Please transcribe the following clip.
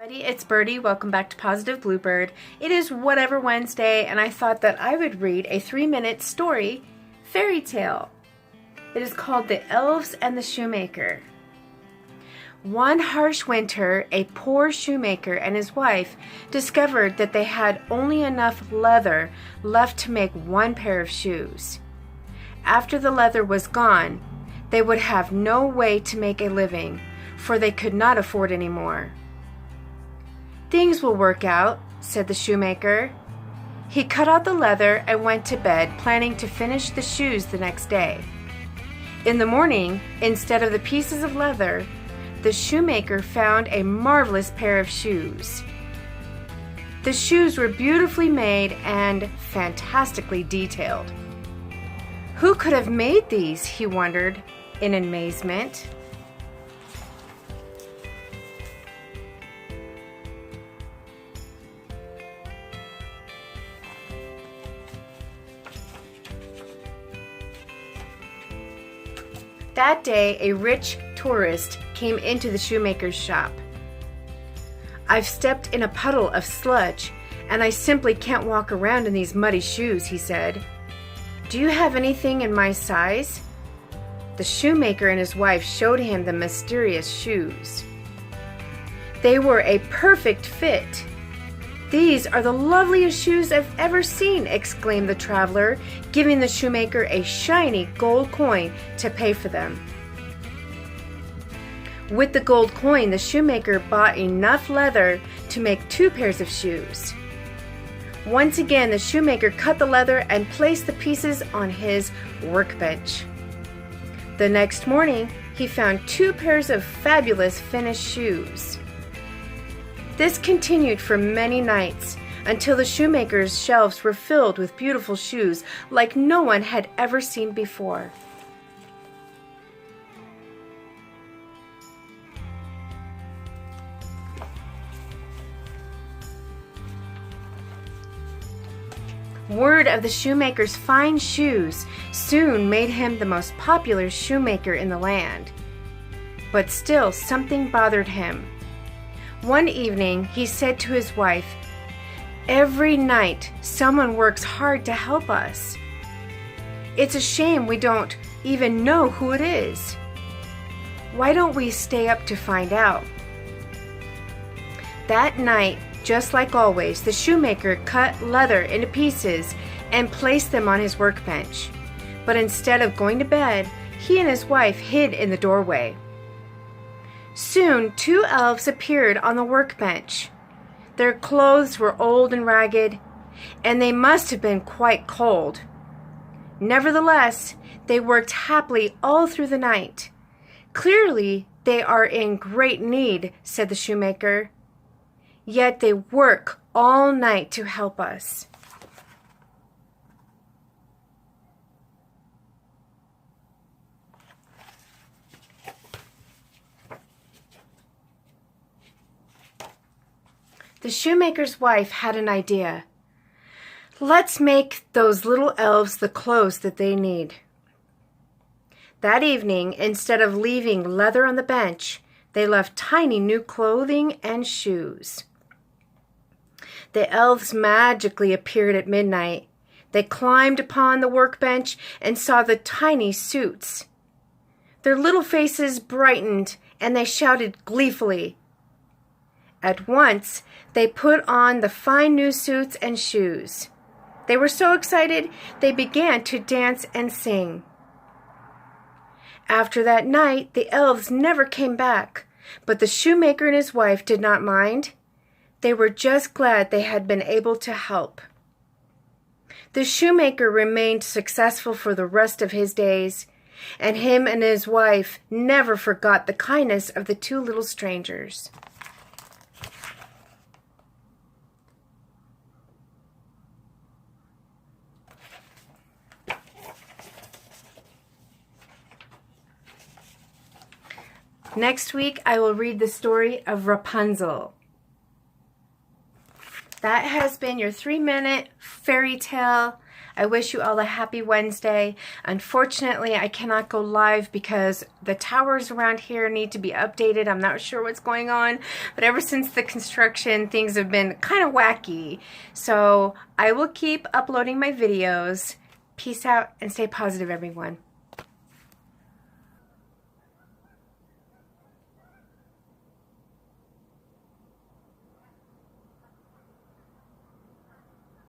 It's Birdie. Welcome back to Positive Bluebird. It is Whatever Wednesday, and I thought that I would read a 3-minute story fairy tale. It is called The Elves and the Shoemaker. One harsh winter, a poor shoemaker and his wife discovered that they had only enough leather left to make one pair of shoes. After the leather was gone, they would have no way to make a living, for they could not afford any more. "Things will work out," said the shoemaker. He cut out the leather and went to bed, planning to finish the shoes the next day. In the morning, instead of the pieces of leather, the shoemaker found a marvelous pair of shoes. The shoes were beautifully made and fantastically detailed. Who could have made these, he wondered in amazement. That day, a rich tourist came into the shoemaker's shop. "I've stepped in a puddle of sludge, and I simply can't walk around in these muddy shoes," he said. "Do you have anything in my size?" The shoemaker and his wife showed him the mysterious shoes. They were a perfect fit. "These are the loveliest shoes I've ever seen," exclaimed the traveler, giving the shoemaker a shiny gold coin to pay for them. With the gold coin, the shoemaker bought enough leather to make 2 pairs of shoes. Once again, the shoemaker cut the leather and placed the pieces on his workbench. The next morning, he found 2 pairs of fabulous finished shoes. This continued for many nights, until the shoemaker's shelves were filled with beautiful shoes like no one had ever seen before. Word of the shoemaker's fine shoes soon made him the most popular shoemaker in the land. But still, something bothered him. One evening, he said to his wife, "Every night, someone works hard to help us. It's a shame we don't even know who it is. Why don't we stay up to find out?" That night, just like always, the shoemaker cut leather into pieces and placed them on his workbench. But instead of going to bed, he and his wife hid in the doorway. Soon, 2 elves appeared on the workbench. Their clothes were old and ragged, and they must have been quite cold. Nevertheless, they worked happily all through the night. "Clearly, they are in great need," said the shoemaker. "Yet they work all night to help us." The shoemaker's wife had an idea. "Let's make those little elves the clothes that they need." That evening, instead of leaving leather on the bench, they left tiny new clothing and shoes. The elves magically appeared at midnight. They climbed upon the workbench and saw the tiny suits. Their little faces brightened, and they shouted gleefully. At once, they put on the fine new suits and shoes. They were so excited, they began to dance and sing. After that night, the elves never came back, but the shoemaker and his wife did not mind. They were just glad they had been able to help. The shoemaker remained successful for the rest of his days, and him and his wife never forgot the kindness of the 2 little strangers. Next week, I will read the story of Rapunzel. that has been your 3-minute fairy tale. I wish you all a happy Wednesday. Unfortunately, I cannot go live because the towers around here need to be updated. I'm not sure what's going on, but ever since the construction, things have been kind of wacky. So I will keep uploading my videos. Peace out and stay positive, everyone.